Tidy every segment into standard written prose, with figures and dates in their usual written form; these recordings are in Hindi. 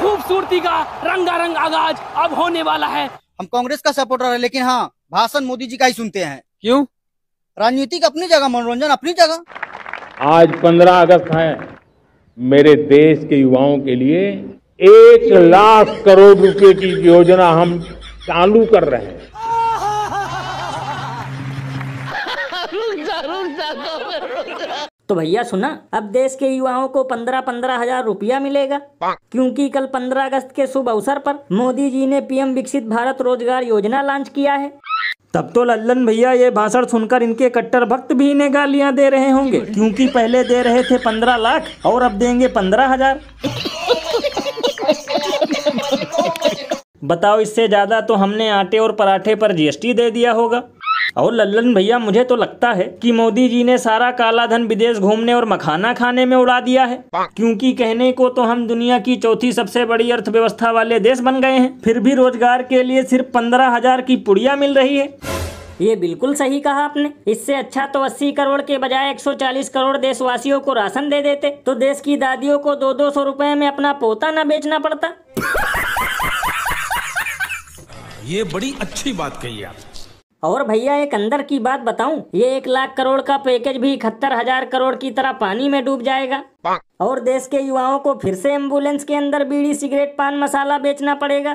खूबसूरती का रंगारंग आगाज अब होने वाला है। हम कांग्रेस का सपोर्टर है, लेकिन हाँ, भाषण मोदी जी का ही सुनते हैं। क्यों? राजनीतिक अपनी जगह, मनोरंजन अपनी जगह। आज 15 अगस्त है। मेरे देश के युवाओं के लिए 1 लाख करोड़ रुपए की योजना हम चालू कर रहे हैं। तो भैया सुना, अब देश के युवाओं को 15-15 हजार रुपया मिलेगा, क्योंकि कल 15 अगस्त के शुभ अवसर पर मोदी जी ने पीएम विकसित भारत रोजगार योजना लॉन्च किया है। तब तो लल्लन भैया ये भाषण सुनकर इनके कट्टर भक्त भी इन्हें गालियां दे रहे होंगे, क्योंकि पहले दे रहे थे 15 लाख और अब देंगे 15,000। बताओ, इससे ज्यादा तो हमने आटे और पराठे पर जीएसटी दे दिया होगा। और लल्लन भैया, मुझे तो लगता है कि मोदी जी ने सारा काला धन विदेश घूमने और मखाना खाने में उड़ा दिया है, क्योंकि कहने को तो हम दुनिया की चौथी सबसे बड़ी अर्थव्यवस्था वाले देश बन गए हैं, फिर भी रोजगार के लिए सिर्फ 15,000 की पुड़िया मिल रही है। ये बिल्कुल सही कहा आपने। इससे अच्छा तो 80 करोड़ के बजाय 140 करोड़ देशवासियों को राशन दे देते, तो देश की दादियों को 200-200 रुपए में अपना पोता न बेचना पड़ता। ये बड़ी अच्छी बात कही आप। और भैया, एक अंदर की बात बताऊं, ये 1 लाख करोड़ का पैकेज भी 71,000 करोड़ की तरह पानी में डूब जाएगा और देश के युवाओं को फिर से एम्बुलेंस के अंदर बीड़ी, सिगरेट, पान मसाला बेचना पड़ेगा,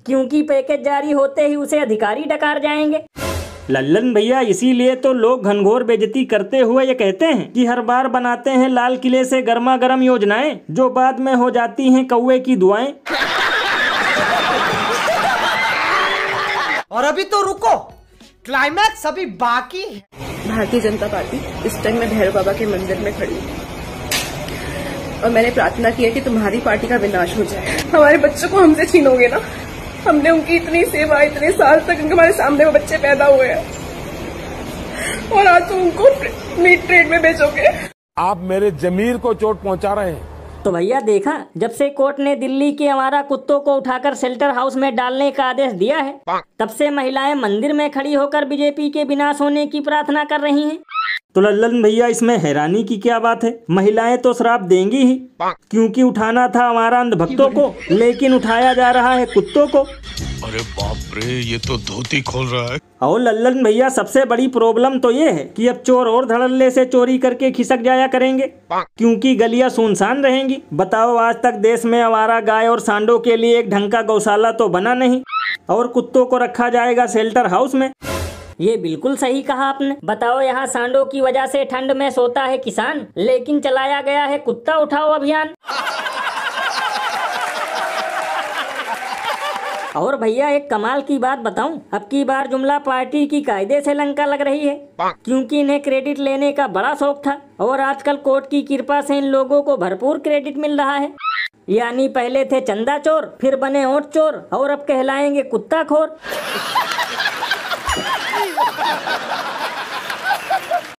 क्योंकि पैकेज जारी होते ही उसे अधिकारी डकार जाएंगे। लल्लन भैया, इसीलिए तो लोग घनघोर बेइज्जती करते हुए ये कहते हैं कि हर बार बनाते हैं लाल किले से गर्मा गर्म योजनाएं, जो बाद में हो जाती हैं कौवे की दुआएं। और अभी तो रुको, क्लाइमैक्स अभी बाकी है। भारतीय जनता पार्टी इस टाइम मैं भैरव बाबा के मंदिर में खड़ी हूँ और मैंने प्रार्थना की है कि तुम्हारी पार्टी का विनाश हो जाए। हमारे बच्चों को हमसे छीनोगे ना? हमने उनकी इतनी सेवा, इतने साल तक हमारे सामने वो बच्चे पैदा हुए हैं और आज तुम उनको मीट ट्रेड में बेचोगे। आप मेरे जमीर को चोट पहुंचा रहे हैं। तो भैया देखा, जब से कोर्ट ने दिल्ली के आवारा कुत्तों को उठाकर शेल्टर हाउस में डालने का आदेश दिया है, तब से महिलाएं मंदिर में खड़ी होकर बीजेपी के विनाश होने की प्रार्थना कर रही हैं। तो लल्लन भैया, इसमें हैरानी की क्या बात है? महिलाएं तो श्राप देंगी ही, क्योंकि उठाना था हमारा अंधभक्तों को, लेकिन उठाया जा रहा है कुत्तों को। अरे बाप रे, ये तो धोती खोल रहा है। और लल्लन भैया, सबसे बड़ी प्रॉब्लम तो ये है कि अब चोर और धड़ल्ले से चोरी करके खिसक जाया करेंगे, क्योंकि गलियां सुनसान रहेंगी। बताओ, आज तक देश में आवारा गाय और सांडों के लिए एक ढंग का गौशाला तो बना नहीं, और कुत्तों को रखा जाएगा शेल्टर हाउस में। ये बिल्कुल सही कहा आपने। बताओ, यहाँ सांडों की वजह से ठंड में सोता है किसान, लेकिन चलाया गया है कुत्ता उठाओ अभियान। और भैया, एक कमाल की बात बताऊं, अब की बार जुमला पार्टी की कायदे से लंका लग रही है, क्योंकि इन्हें क्रेडिट लेने का बड़ा शौक था और आजकल कोर्ट की कृपा से इन लोगों को भरपूर क्रेडिट मिल रहा है। यानी पहले थे चंदा चोर, फिर बने ओट चोर, और अब कहलाएंगे कुत्ता खोर।